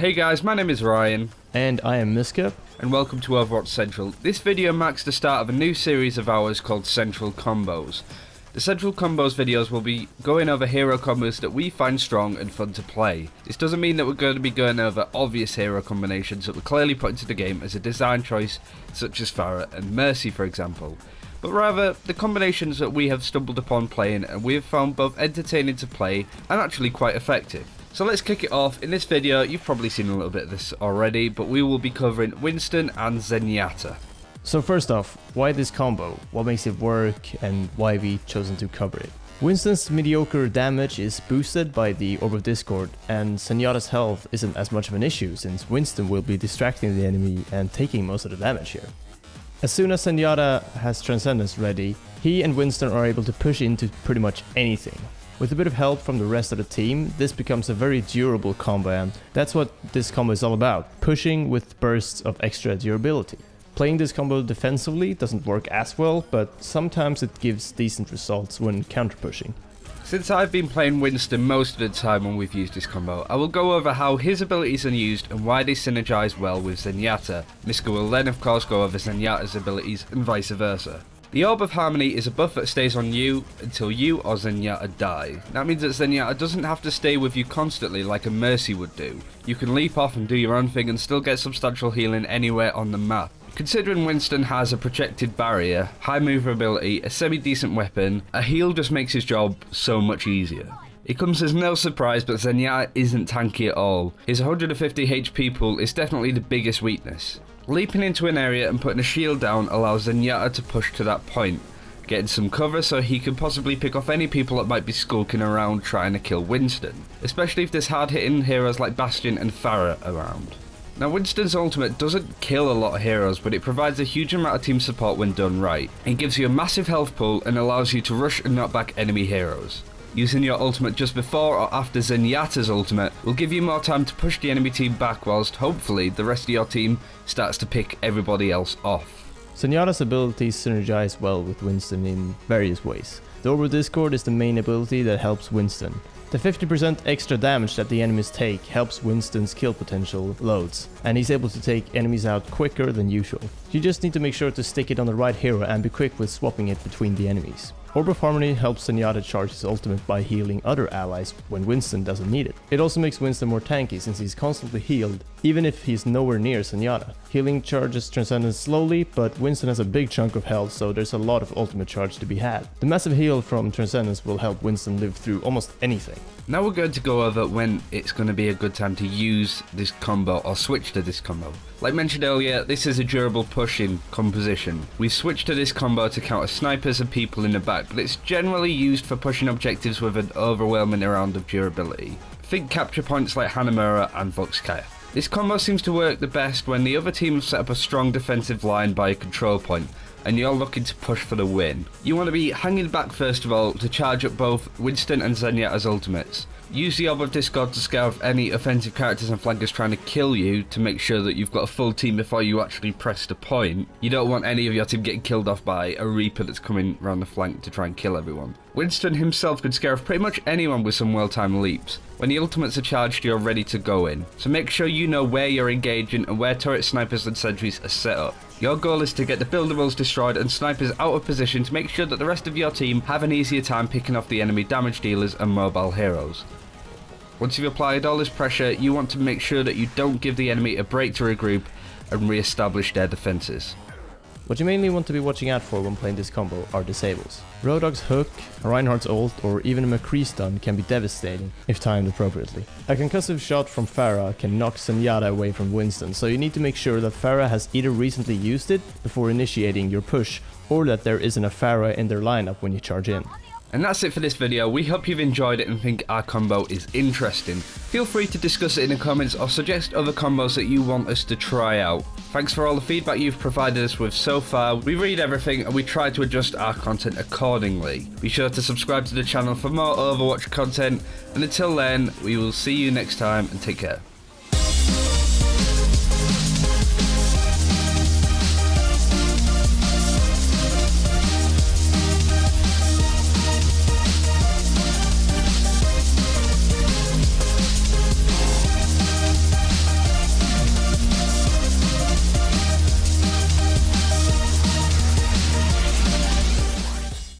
Hey guys, my name is Ryan. And I am Mysca. And welcome to Overwatch Central. This video marks the start of a new series of ours called Central Combos. The Central Combos videos will be going over hero combos that we find strong and fun to play. This doesn't mean that we're going to be going over obvious hero combinations that were clearly put into the game as a design choice, such as Pharah and Mercy for example. But rather, the combinations that we have stumbled upon playing and we have found both entertaining to play and actually quite effective. So let's kick it off. In this video, you've probably seen a little bit of this already, but we will be covering Winston and Zenyatta. So first off, why this combo? What makes it work and why we chosen to cover it? Winston's mediocre damage is boosted by the Orb of Discord, and Zenyatta's health isn't as much of an issue since Winston will be distracting the enemy and taking most of the damage here. As soon as Zenyatta has Transcendence ready, he and Winston are able to push into pretty much anything. With a bit of help from the rest of the team, this becomes a very durable combo, and that's what this combo is all about, pushing with bursts of extra durability. Playing this combo defensively doesn't work as well, but sometimes it gives decent results when counter-pushing. Since I've been playing Winston most of the time when we've used this combo, I will go over how his abilities are used and why they synergize well with Zenyatta. Mysca will then of course go over Zenyatta's abilities and vice versa. The Orb of Harmony is a buff that stays on you until you or Zenyatta die. That means that Zenyatta doesn't have to stay with you constantly like a Mercy would do. You can leap off and do your own thing and still get substantial healing anywhere on the map. Considering Winston has a projected barrier, high movability, a semi-decent weapon, a heal just makes his job so much easier. It comes as no surprise, but Zenyatta isn't tanky at all. His 150 HP pool is definitely the biggest weakness. Leaping into an area and putting a shield down allows Zenyatta to push to that point, getting some cover so he can possibly pick off any people that might be skulking around trying to kill Winston, especially if there's hard-hitting heroes like Bastion and Pharah around. Now Winston's ultimate doesn't kill a lot of heroes, but it provides a huge amount of team support when done right. It gives you a massive health pool and allows you to rush and knock back enemy heroes. Using your ultimate just before or after Zenyatta's ultimate will give you more time to push the enemy team back, whilst hopefully the rest of your team starts to pick everybody else off. Zenyatta's abilities synergize well with Winston in various ways. The Orb of Discord is the main ability that helps Winston. The 50% extra damage that the enemies take helps Winston's kill potential loads, and he's able to take enemies out quicker than usual. You just need to make sure to stick it on the right hero and be quick with swapping it between the enemies. Orb of Harmony helps Zenyatta charge his ultimate by healing other allies when Winston doesn't need it. It also makes Winston more tanky since he's constantly healed, even if he's nowhere near Zenyatta. Healing charges Transcendence slowly, but Winston has a big chunk of health, so there's a lot of ultimate charge to be had. The massive heal from Transcendence will help Winston live through almost anything. Now we're going to go over when it's going to be a good time to use this combo or switch to this combo. Like mentioned earlier, this is a durable pushing composition. We've switched to this combo to counter snipers and people in the back, but it's generally used for pushing objectives with an overwhelming amount of durability. Think capture points like Hanamura and Voxkaya. This combo seems to work the best when the other team have set up a strong defensive line by a control point, and you're looking to push for the win. You want to be hanging back first of all to charge up both Winston and Zenyatta's ultimates. Use the Orb of Discord to scare off any offensive characters and flankers trying to kill you to make sure that you've got a full team before you actually press the point. You don't want any of your team getting killed off by a Reaper that's coming around the flank to try and kill everyone. Winston himself can scare off pretty much anyone with some well-timed leaps. When the ultimates are charged, you're ready to go in. So make sure you know where you're engaging and where turret snipers and sentries are set up. Your goal is to get the buildables destroyed and snipers out of position to make sure that the rest of your team have an easier time picking off the enemy damage dealers and mobile heroes. Once you've applied all this pressure, you want to make sure that you don't give the enemy a break to regroup and re-establish their defenses. What you mainly want to be watching out for when playing this combo are disables. Roadhog's hook, a Reinhardt's ult, or even a McCree stun can be devastating if timed appropriately. A concussive shot from Pharah can knock Zenyatta away from Winston, so you need to make sure that Pharah has either recently used it before initiating your push, or that there isn't a Pharah in their lineup when you charge in. And that's it for this video. We hope you've enjoyed it and think our combo is interesting. Feel free to discuss it in the comments or suggest other combos that you want us to try out. Thanks for all the feedback you've provided us with so far. We read everything and we try to adjust our content accordingly. Be sure to subscribe to the channel for more Overwatch content, and until then, we will see you next time and take care.